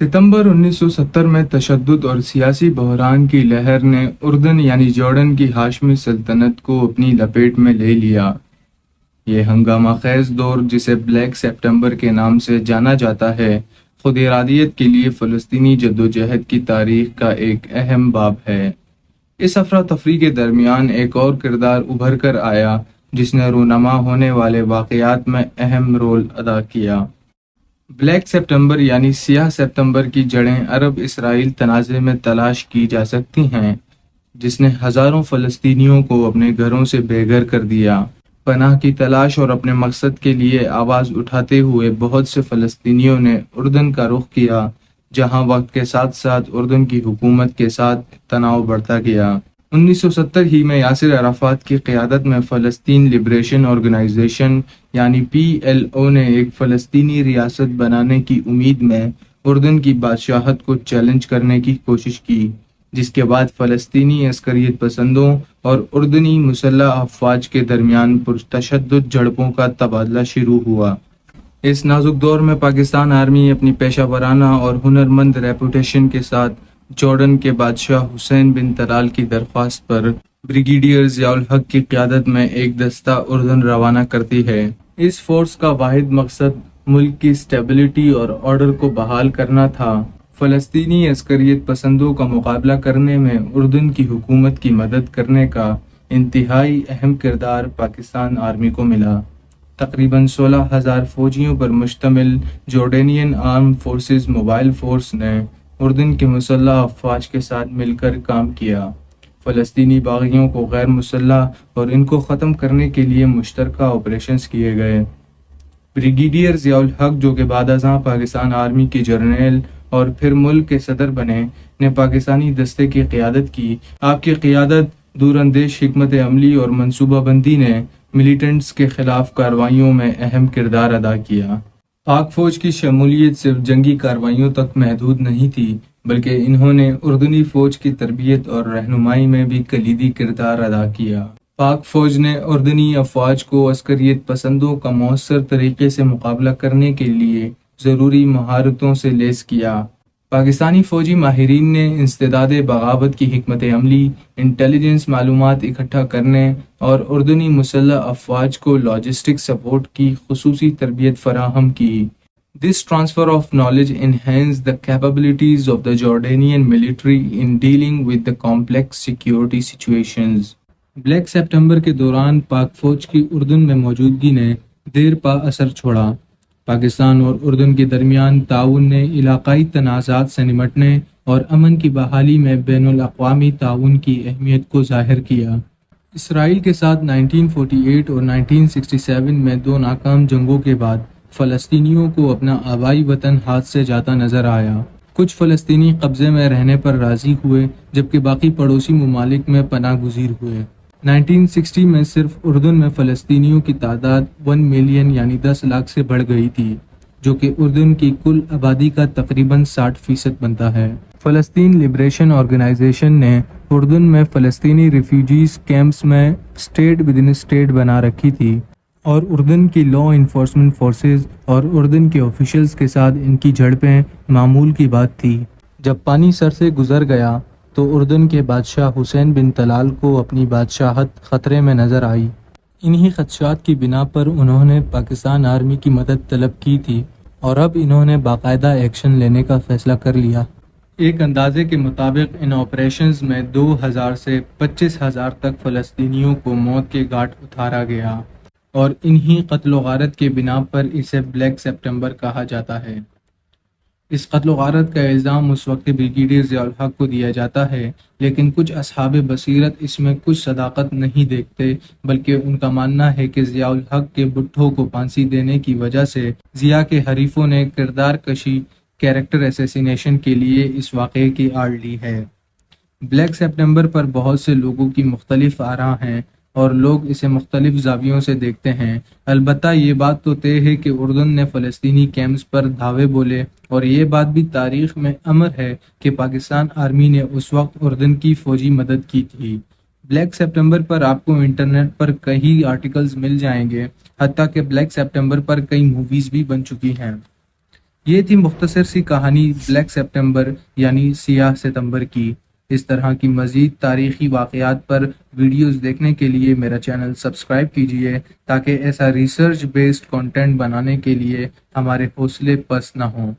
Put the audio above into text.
ستمبر 1970 میں تشدد اور سیاسی بحران کی لہر نے اردن یعنی جارڈن کی ہاشمی سلطنت کو اپنی لپیٹ میں لے لیا۔ یہ ہنگامہ خیز دور، جسے بلیک سپٹمبر کے نام سے جانا جاتا ہے، خود ارادیت کے لیے فلسطینی جدوجہد کی تاریخ کا ایک اہم باب ہے۔ اس افراتفری کے درمیان ایک اور کردار ابھر کر آیا جس نے رونما ہونے والے واقعات میں اہم رول ادا کیا۔ بلیک سپٹمبر یعنی سیاہ ستمبر کی جڑیں عرب اسرائیل تنازع میں تلاش کی جا سکتی ہیں، جس نے ہزاروں فلسطینیوں کو اپنے گھروں سے بے گھر کر دیا۔ پناہ کی تلاش اور اپنے مقصد کے لیے آواز اٹھاتے ہوئے بہت سے فلسطینیوں نے اردن کا رخ کیا، جہاں وقت کے ساتھ ساتھ اردن کی حکومت کے ساتھ تناؤ بڑھتا گیا۔ 1970 ہی میں یاسر عرفات کی قیادت میں فلسطین لبریشن آرگنائزیشن یعنی PLO نے ایک فلسطینی ریاست بنانے کی امید میں اردن کی بادشاہت کو چیلنج کرنے کی کوشش کی، جس کے بعد فلسطینی عسکریت پسندوں اور اردنی مسلح افواج کے درمیان پرتشدد جھڑپوں کا تبادلہ شروع ہوا۔ اس نازک دور میں پاکستان آرمی اپنی پیشہ ورانہ اور ہنرمند ریپوٹیشن کے ساتھ جارڈن کے بادشاہ حسین بن طلال کی درخواست پر بریگیڈیئر ضیاء الحق کی قیادت میں ایک دستہ اردن روانہ کرتی ہے۔ اس فورس کا واحد مقصد ملک کی اسٹیبلٹی اور آرڈر کو بحال کرنا تھا۔ فلسطینی عسکریت پسندوں کا مقابلہ کرنے میں اردن کی حکومت کی مدد کرنے کا انتہائی اہم کردار پاکستان آرمی کو ملا۔ تقریباً 16,000 فوجیوں پر مشتمل جارڈینین آرم فورسز موبائل فورس نے اردن کے مسلح افواج کے ساتھ مل کر کام کیا۔ فلسطینی باغیوں کو غیر مسلح اور ان کو ختم کرنے کے لیے مشترکہ آپریشنز کیے گئے۔ بریگیڈیئر ضیاء الحق، جو کہ بعد ازاں پاکستان آرمی کے جرنیل اور پھر ملک کے صدر بنے، نے پاکستانی دستے کی قیادت کی۔ آپ کی قیادت، دور اندیش حکمت عملی اور منصوبہ بندی نے ملیٹنٹس کے خلاف کارروائیوں میں اہم کردار ادا کیا۔ پاک فوج کی شمولیت صرف جنگی کارروائیوں تک محدود نہیں تھی، بلکہ انہوں نے اردنی فوج کی تربیت اور رہنمائی میں بھی کلیدی کردار ادا کیا۔ پاک فوج نے اردنی افواج کو عسکریت پسندوں کا مؤثر طریقے سے مقابلہ کرنے کے لیے ضروری مہارتوں سے لیس کیا۔ پاکستانی فوجی ماہرین نے انسداد بغاوت کی حکمت عملی، انٹیلیجنس معلومات اکٹھا کرنے اور اردنی مسلح افواج کو لاجسٹک سپورٹ کی خصوصی تربیت فراہم کی۔ This transfer of knowledge enhanced the capabilities of the Jordanian military in dealing with the complex security situations. Black September کے دوران پاک فوج کی اردن میں موجودگی نے دیر پا اثر چھوڑا۔ پاکستان اور اردن کے درمیان تعاون نے علاقائی تنازعات سے نمٹنے اور امن کی بحالی میں بین الاقوامی تعاون کی اہمیت کو ظاہر کیا۔ اسرائیل کے ساتھ 1948 اور 1967 میں دو ناکام جنگوں کے بعد فلسطینیوں کو اپنا آبائی وطن ہاتھ سے جاتا نظر آیا۔ کچھ فلسطینی قبضے میں رہنے پر راضی ہوئے، جبکہ باقی پڑوسی ممالک میں پناہ گزیر ہوئے۔ 1960 میں صرف اردن میں فلسطینیوں کی تعداد 1 ملین یعنی 10 لاکھ سے بڑھ گئی تھی، جو کہ اردن کی کل آبادی کا تقریباً 60% بنتا ہے۔ فلسطین لبریشن آرگنائزیشن نے اردن میں فلسطینی ریفیوجیز کیمپس میں اسٹیٹ ودن اسٹیٹ بنا رکھی تھی، اور اردن کی لا انفورسمنٹ فورسز اور اردن کے آفیشلز کے ساتھ ان کی جھڑپیں معمول کی بات تھی۔ جب پانی سر سے گزر گیا تو اردن کے بادشاہ حسین بن طلال کو اپنی بادشاہت خطرے میں نظر آئی۔ انہی خدشات کی بنا پر انہوں نے پاکستان آرمی کی مدد طلب کی تھی، اور اب انہوں نے باقاعدہ ایکشن لینے کا فیصلہ کر لیا۔ ایک اندازے کے مطابق ان آپریشنز میں 2,000 سے 25,000 تک فلسطینیوں کو موت کے گھاٹ اتارا گیا، اور انہی قتل و غارت کے بنا پر اسے بلیک سپٹمبر کہا جاتا ہے۔ اس قتل و غارت کا الزام اس وقت بریگیڈیئر ضیاء الحق کو دیا جاتا ہے، لیکن کچھ اصحاب بصیرت اس میں کچھ صداقت نہیں دیکھتے، بلکہ ان کا ماننا ہے کہ ضیاء الحق کے بھٹو کو پھانسی دینے کی وجہ سے ضیاء کے حریفوں نے کردار کشی کیریکٹر اسیسینیشن کے لیے اس واقعے کی آڑ لی ہے۔ بلیک سپٹمبر پر بہت سے لوگوں کی مختلف آراء ہیں، اور لوگ اسے مختلف زاویوں سے دیکھتے ہیں۔ البتہ یہ بات تو طے ہے کہ اردن نے فلسطینی کیمپس پر دھاوے بولے، اور یہ بات بھی تاریخ میں امر ہے کہ پاکستان آرمی نے اس وقت اردن کی فوجی مدد کی تھی۔ بلیک سپٹمبر پر آپ کو انٹرنیٹ پر کئی آرٹیکلز مل جائیں گے، حتیٰ کہ بلیک سپٹمبر پر کئی موویز بھی بن چکی ہیں۔ یہ تھی مختصر سی کہانی بلیک سپٹمبر یعنی سیاہ ستمبر کی۔ اس طرح کی مزید تاریخی واقعات پر ویڈیوز دیکھنے کے لیے میرا چینل سبسکرائب کیجیے تاکہ ایسا ریسرچ بیسڈ کنٹینٹ بنانے کے لیے ہمارے حوصلے پست نہ ہوں۔